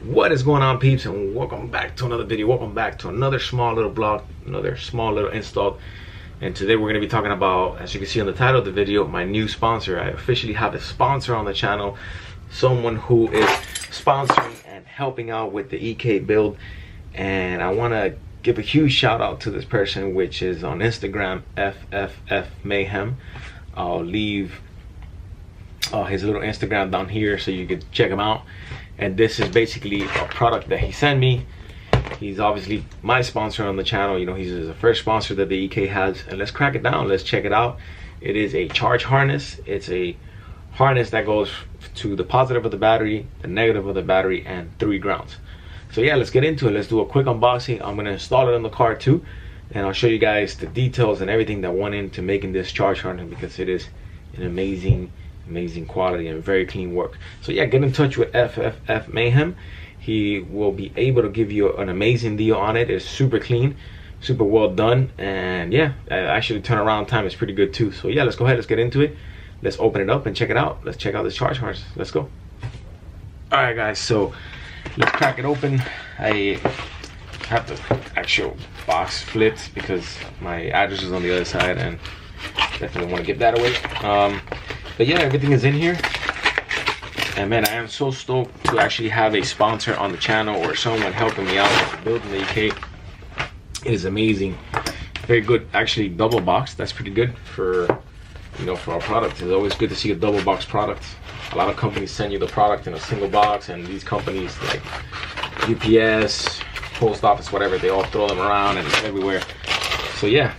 What is going on, peeps, and welcome back to another video. Welcome back to another small little blog, another small little install. And today we're going to be talking about, as you can see on the title of the video, my new sponsor. I officially have a sponsor on the channel, someone who is sponsoring and helping out with the EK build. And I want to give a huge shout out to this person, which is on Instagram, FFF Mayhem. I'll leave his little Instagram down here so you can check him out. And this is basically a product that he sent me. He's obviously my sponsor on the channel. You know, he's the first sponsor that the EK has. And let's crack it down. Let's check it out. It is a charge harness. It's a harness that goes to the positive of the battery, the negative of the battery, and 3 grounds. So yeah, let's get into it. Let's do a quick unboxing. I'm going to install it on the car too. And I'll show you guys the details and everything that went into making this charge harness, because it is an amazing quality and very clean work. So yeah, get in touch with FFF Mayhem. He will be able to give you an amazing deal on it. It's super clean, super well done, and yeah, actually turnaround time is pretty good too. So yeah, let's go ahead, let's get into it. Let's open it up and check it out. Let's check out this charge harness. Let's go. All right guys, so let's crack it open. I have the actual box flipped because my address is on the other side, and definitely want to get that away. But yeah, everything is in here. And man, I am so stoked to actually have a sponsor on the channel, or someone helping me out with building the EK. It is amazing. Very good, actually double box. That's pretty good for, you know, for our product. It's always good to see a double box product. A lot of companies send you the product in a single box, and these companies like UPS, post office, whatever, they all throw them around and everywhere. So yeah.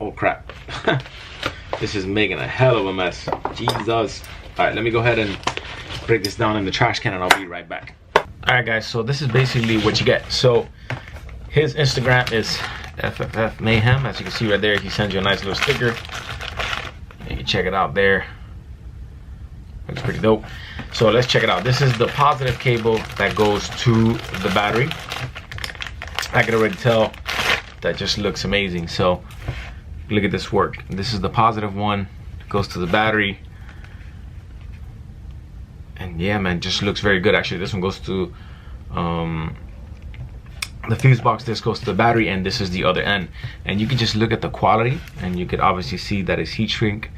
Oh crap. This is making a hell of a mess. Jesus. All right, let me go ahead and break this down in the trash can, and I'll be right back. All right, guys, so this is basically what you get. So his Instagram is FFF Mayhem. As you can see right there, he sends you a nice little sticker. You can check it out there. Looks pretty dope. So let's check it out. This is the positive cable that goes to the battery. I can already tell that just looks amazing. So look at this work. This is the positive one, goes to the battery, and yeah man, just looks very good. Actually, this one goes to the fuse box. This goes to the battery, and this is the other end. And you can just look at the quality, and you could obviously see that it's heat shrink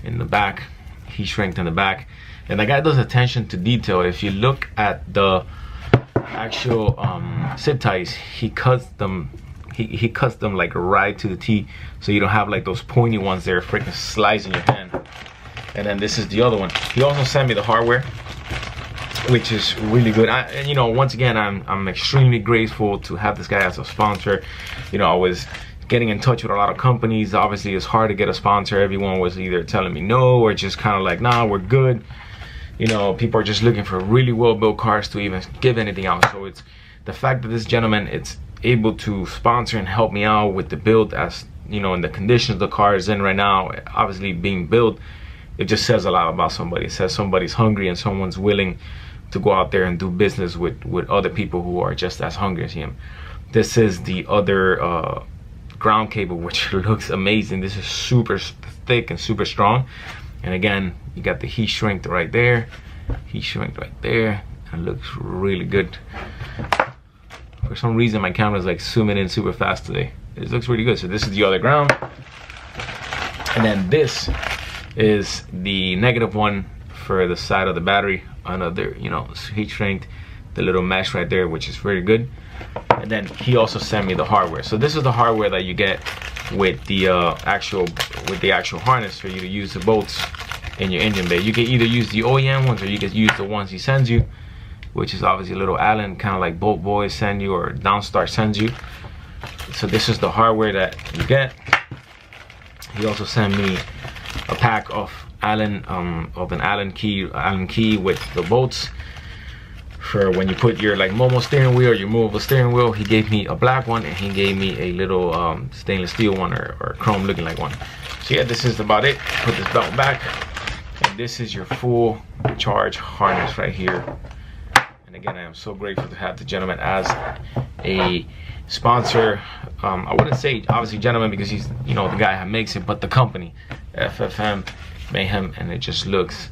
in the back, heat shrink in the back, and the guy does attention to detail. If you look at the actual zip ties, he cuts them. He cuts them like right to the T, so you don't have like those pointy ones there freaking slicing your hand. And then this is the other one. He also sent me the hardware, which is really good. And you know, once again, I'm extremely grateful to have this guy as a sponsor. You know, I was getting in touch with a lot of companies. Obviously, it's hard to get a sponsor. Everyone was either telling me no, or just kind of like, nah, we're good. You know, people are just looking for really well-built cars to even give anything out. So it's the fact that this gentleman, it's able to sponsor and help me out with the build, as you know, in the conditions the car is in right now, obviously being built, it just says a lot about somebody. It says somebody's hungry and someone's willing to go out there and do business with other people who are just as hungry as him. This is the other ground cable, which looks amazing. This is super thick and super strong. And again, you got the heat shrink right there, heat shrink right there, and looks really good. For some reason, my camera is like zooming in super fast today. It looks really good. So this is the other ground. And then this is the negative one for the side of the battery. Another, you know, heat shrink, the little mesh right there, which is very good. And then he also sent me the hardware. So this is the hardware that you get with the actual harness for you to use the bolts in your engine bay. You can either use the OEM ones, or you can use the ones he sends you, which is obviously a little Allen, kind of like Bolt Boy send you, or Downstar sends you. So this is the hardware that you get. He also sent me a pack of an Allen key with the bolts for when you put your like Momo steering wheel, your movable steering wheel. He gave me a black one, and he gave me a little stainless steel one, or chrome looking like one. So yeah, this is about it. Put this belt back, and this is your full charge harness right here. And again, I am so grateful to have the gentleman as a sponsor. I wouldn't say obviously gentleman, because he's, you know, the guy who makes it, but the company, FFM Mayhem, and it just looks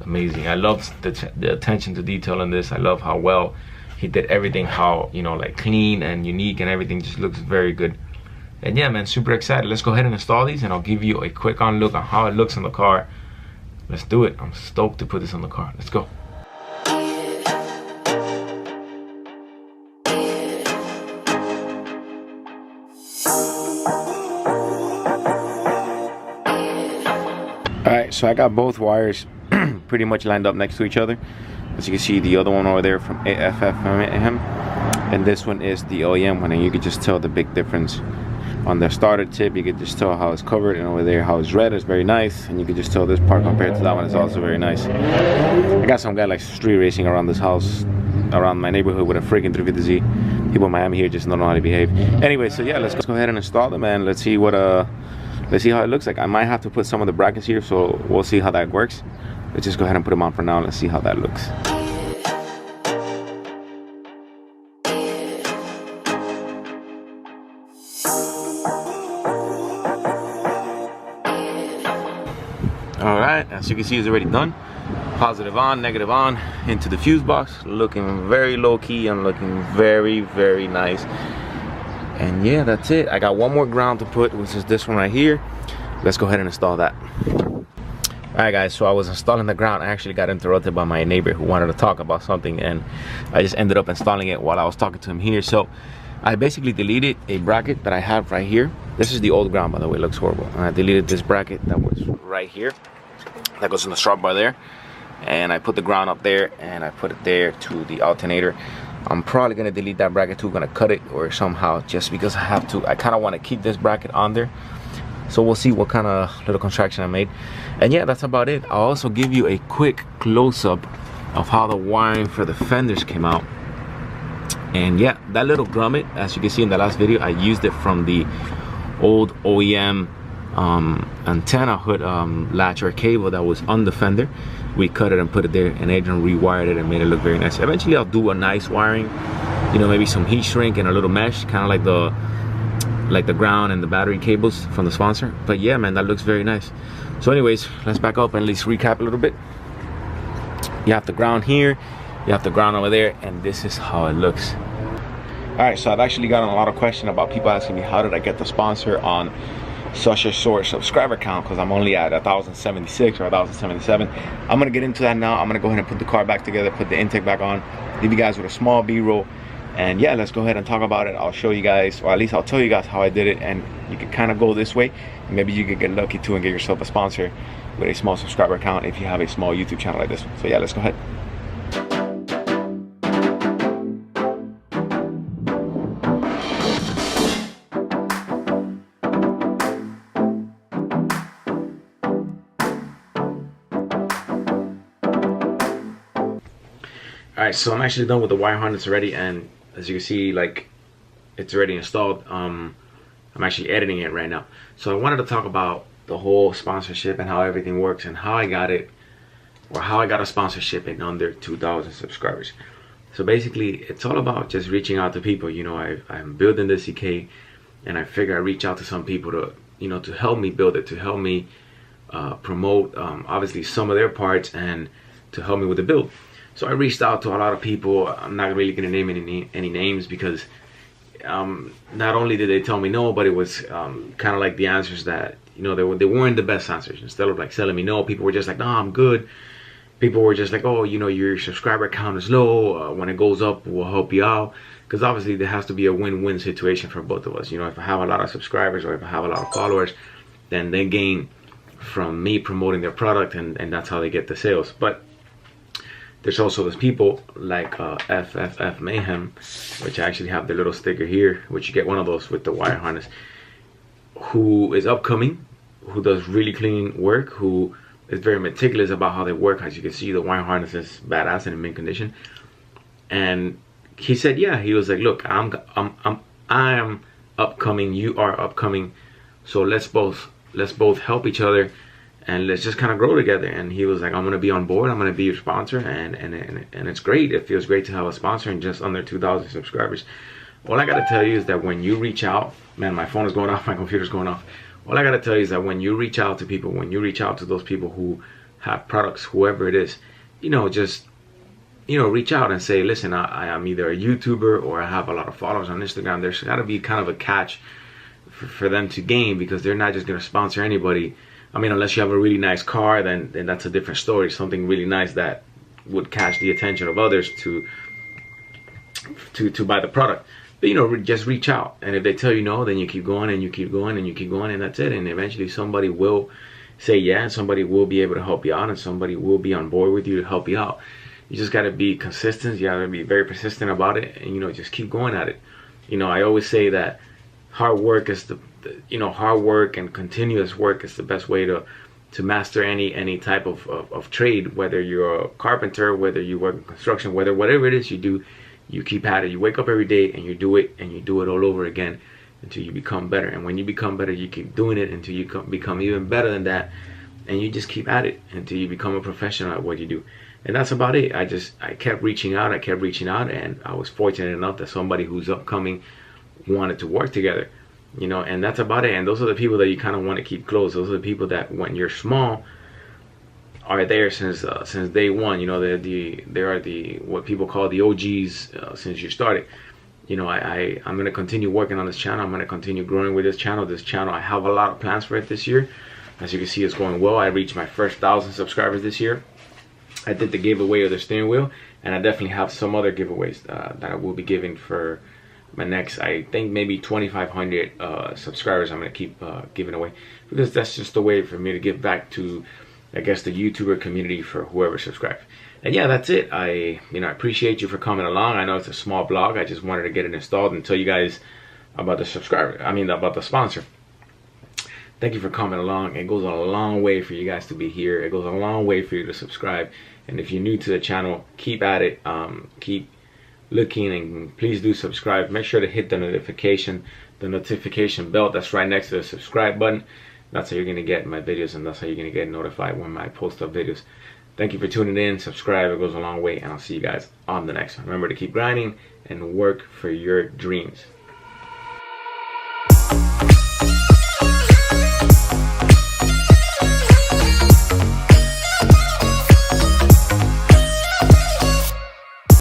amazing. I love the attention to detail in this. I love how well he did everything, how, you know, like clean and unique, and everything just looks very good. And yeah, man, super excited. Let's go ahead and install these, and I'll give you a quick on look on how it looks in the car. Let's do it. I'm stoked to put this on the car. Let's go. Alright, so I got both wires pretty much lined up next to each other. As you can see, the other one over there from AFF-Mayhem, and this one is the OEM one, and you can just tell the big difference. On the starter tip, you can just tell how it's covered, and over there how it's red is very nice, and you can just tell this part compared to that one is also very nice. I got some guy like street racing around this house, around my neighborhood with a freaking 350Z. People in Miami here just don't know how to behave. Anyway, so yeah, let's go ahead and install them, and let's see what let's see how it looks like. I might have to put some of the brackets here, so we'll see how that works. Let's just go ahead and put them on for now. Let's see how that looks. All right, as you can see, it's already done. Positive on, negative on, into the fuse box. Looking very low key and looking very, very nice. And yeah, that's it. I got one more ground to put, which is this one right here. Let's go ahead and install that. All right, guys, so I was installing the ground. I actually got interrupted by my neighbor who wanted to talk about something, and I just ended up installing it while I was talking to him here. So I basically deleted a bracket that I have right here. This is the old ground, by the way. It looks horrible. And I deleted this bracket that was right here, that goes in the strap bar there, and I put the ground up there, and I put it there to the alternator. I'm probably gonna delete that bracket too, gonna cut it or somehow, just because I have to. I kind of want to keep this bracket on there, so we'll see what kind of little construction I made. And yeah, that's about it. I'll also give you a quick close-up of how the wiring for the fenders came out. And yeah, that little grommet, as you can see in the last video, I used it from the old OEM antenna hood latch or cable that was on the fender. We cut it and put it there, and Adrian rewired it and made it look very nice. Eventually I'll do a nice wiring, you know, maybe some heat shrink and a little mesh, kind of like the ground and the battery cables from the sponsor. But yeah, man, that looks very nice. So anyways, let's back up and at least recap a little bit. You have the ground here, you have the ground over there, and this is how it looks. All right, so I've actually gotten a lot of questions about people asking me, how did I get the sponsor on such a short subscriber count, because I'm only at 1,076 or 1,077. I'm gonna get into that now. I'm gonna go ahead and put the car back together, put the intake back on, leave you guys with a small B-roll, and yeah, let's go ahead and talk about it. I'll show you guys, or at least I'll tell you guys how I did it, and you can kind of go this way, and maybe you could get lucky too and get yourself a sponsor with a small subscriber count if you have a small YouTube channel like this one. So yeah, let's go ahead. Alright, so I'm actually done with the wire harness already, and as you can see, like, it's already installed. I'm actually editing it right now. So I wanted to talk about the whole sponsorship and how everything works, and how I got it, or how I got a sponsorship in under 2,000 subscribers. So basically, it's all about just reaching out to people. You know, I'm building this CK, and I figure I reach out to some people to, you know, to help me build it, to help me promote obviously some of their parts, and to help me with the build. So I reached out to a lot of people. I'm not really going to name any names, because not only did they tell me no, but it was kind of like the answers that, you know, they weren't the best answers. Instead of like telling me no, people were just like, no, I'm good. People were just like, oh, you know, your subscriber count is low. When it goes up, we'll help you out. Because obviously there has to be a win-win situation for both of us. You know, if I have a lot of subscribers, or if I have a lot of followers, then they gain from me promoting their product, and that's how they get the sales. But there's also those people like FFF-Mayhem, which I actually have the little sticker here, which you get one of those with the wire harness, who is upcoming, who does really clean work, who is very meticulous about how they work. As you can see, the wire harness is badass and in mint condition. And he said, yeah, he was like, look, I am upcoming, you are upcoming, so let's both help each other, and let's just kind of grow together. And he was like, I'm gonna be on board, I'm gonna be your sponsor, and it's great. It feels great to have a sponsor in just under 2,000 subscribers. All I gotta tell you is that when you reach out, man, my phone is going off, my computer's going off. All I gotta tell you is that when you reach out to people, when you reach out to those people who have products, whoever it is, you know, just, you know, reach out and say, listen, I am either a YouTuber or I have a lot of followers on Instagram. There's got to be kind of a catch for them to gain, because they're not just going to sponsor anybody. I mean, unless you have a really nice car, then that's a different story. Something really nice that would catch the attention of others to buy the product. But, you know, just reach out, and if they tell you no, then you keep going and you keep going and you keep going, and that's it. And eventually somebody will say yeah, and somebody will be able to help you out, and somebody will be on board with you to help you out. You just got to be consistent. You got to be very persistent about it, and, you know, just keep going at it. You know, I always say that hard work is hard work and continuous work is the best way to master any type of trade, whether you're a carpenter, whether you work in construction, whatever it is you do, you keep at it. You wake up every day and you do it, and you do it all over again until you become better. And when you become better, you keep doing it until you become even better than that, and you just keep at it until you become a professional at what you do. And that's about it. I kept reaching out, and I was fortunate enough that somebody who's upcoming wanted to work together, you know, and that's about it. And those are the people that you kind of want to keep close. Those are the people that, when you're small, are there since day one. You know, they are the what people call the OGs since you started. You know, I'm going to continue working on this channel. I'm going to continue growing with this channel. I have a lot of plans for it this year. As you can see, it's going well. I reached my first 1,000 subscribers this year. I did the giveaway of the steering wheel, and I definitely have some other giveaways that I will be giving for my next, I think, maybe 2,500 subscribers. I'm going to keep giving away, because that's just the way for me to give back to, I guess, the YouTuber community, for whoever subscribed. And yeah, that's it. I appreciate you for coming along. I know it's a small blog. I just wanted to get it installed and tell you guys about the about the sponsor. Thank you for coming along. It goes a long way for you guys to be here. It goes a long way for you to subscribe. And if you're new to the channel, keep at it. Keep looking, and please do subscribe. Make sure to hit the notification bell that's right next to the subscribe button. That's how you're going to get my videos, and that's how you're going to get notified when I post up videos. Thank you for tuning in. Subscribe. It goes a long way, and I'll see you guys on the next one. Remember to keep grinding and work for your dreams.